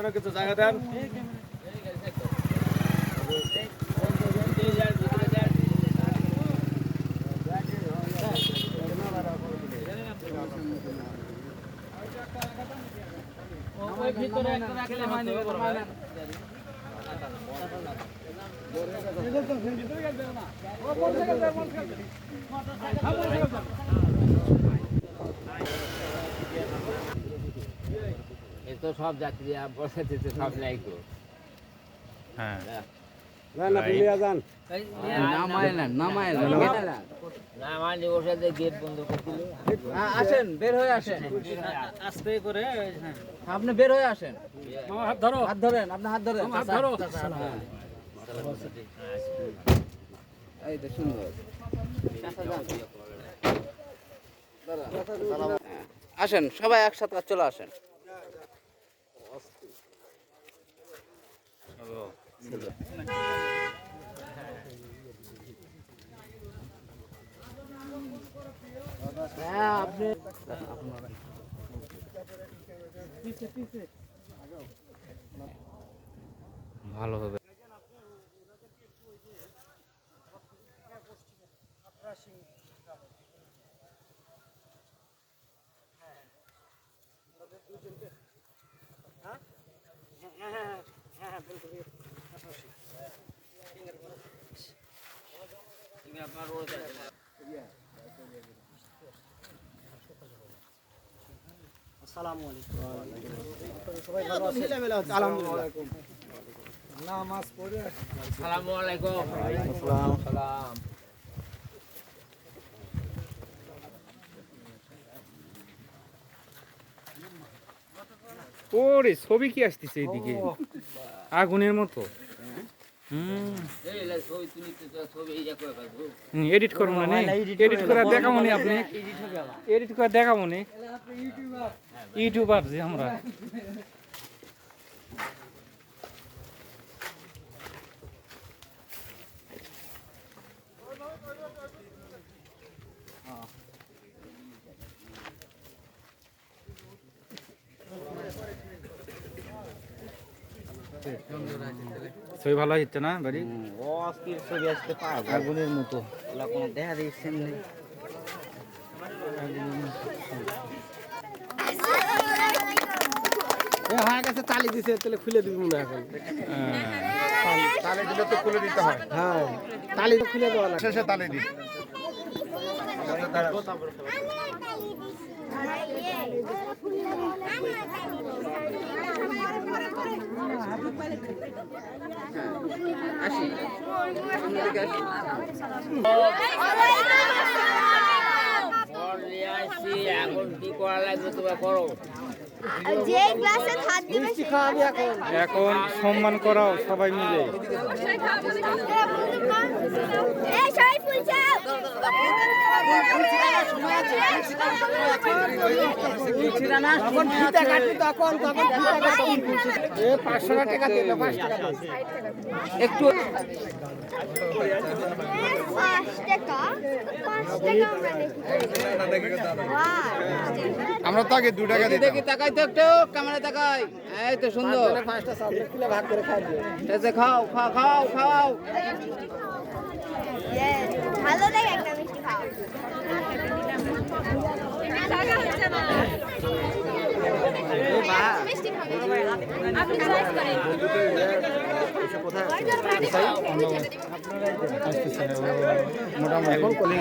বসানোর কিছু জায়গা দেন। এই তো সব যাত্রী বসাতে সব নাই তো। হ্যাঁ না ভুলিয়া যান। নামাইলে ওর সাথে গেট বন্ধ করে দিল। আসেন, বের হয়ে আসেন। আস্তে করে আপনি বের হয়ে আসেন। মামা হাত ধরো। হাত ধরেন, আপনি হাত ধরেন। হাত ধরো। এই তো সুন্দর। আসেন, সবাই একসাথে চলে আসেন। হ্যাঁ, আপনি ভালো হবে। আসসালামু আলাইকুম। সবাই ভালো আছেন? আলহামদুলিল্লাহ। নামাজ পড়ে আসসালামু আলাইকুম। সালাম। ওরে ছবি কি আসতেছে এইদিকে আগুনের মতো। এই লে ছবি তুলি তো ছবি এই যা করে কাটবো। এডিট করবো না এডিট করে দেখাবো নি আপনি এডিট করে দেখাবো নি ইউটিউবার যে আমরা ছবি ভালো হচ্ছে না বাড়ি অস্থির ছবি আসতে পারবো। আগুনের মতো। ওগুলা কোনো দেখা দিচ্ছেন নেই। হয়ে গেছে, তালি দিছে, তাহলে খুলে দিব না এখন। তালি দিলে তো খুলে দিতে হয়। হ্যাঁ, তালি তো খুলে দেওয়া লাগে। শেষে তালি দিই। এখন কি করা লাগবে তোমরা করো। যে গ্লাসে হাত দিবে মিষ্টি খাওয়াবি এখন। এখন সম্মান করাও সবাই মিলে এই সবাই ফুল চাও তখন ফিতা কাটবি, তখন ফিতা কাটবি। 500 টাকা দিল, 5 টাকা দাও। একটু 5 টাকা আমরা দেখি। আমরা তো আগে 2 টাকা দিতাম। দেখি, তাকাই তো একটু, ক্যামেরা তাকাই। এই তো সুন্দর। 5টা চকলেট কিলো ভাগ করে খাই দিও। এই যে খাও, খাও। ভালো লাগে একটা মিষ্টি খাও। মিষ্টি খাবে আপনি চয়েস করেন। মোটামুটি এখন কলিং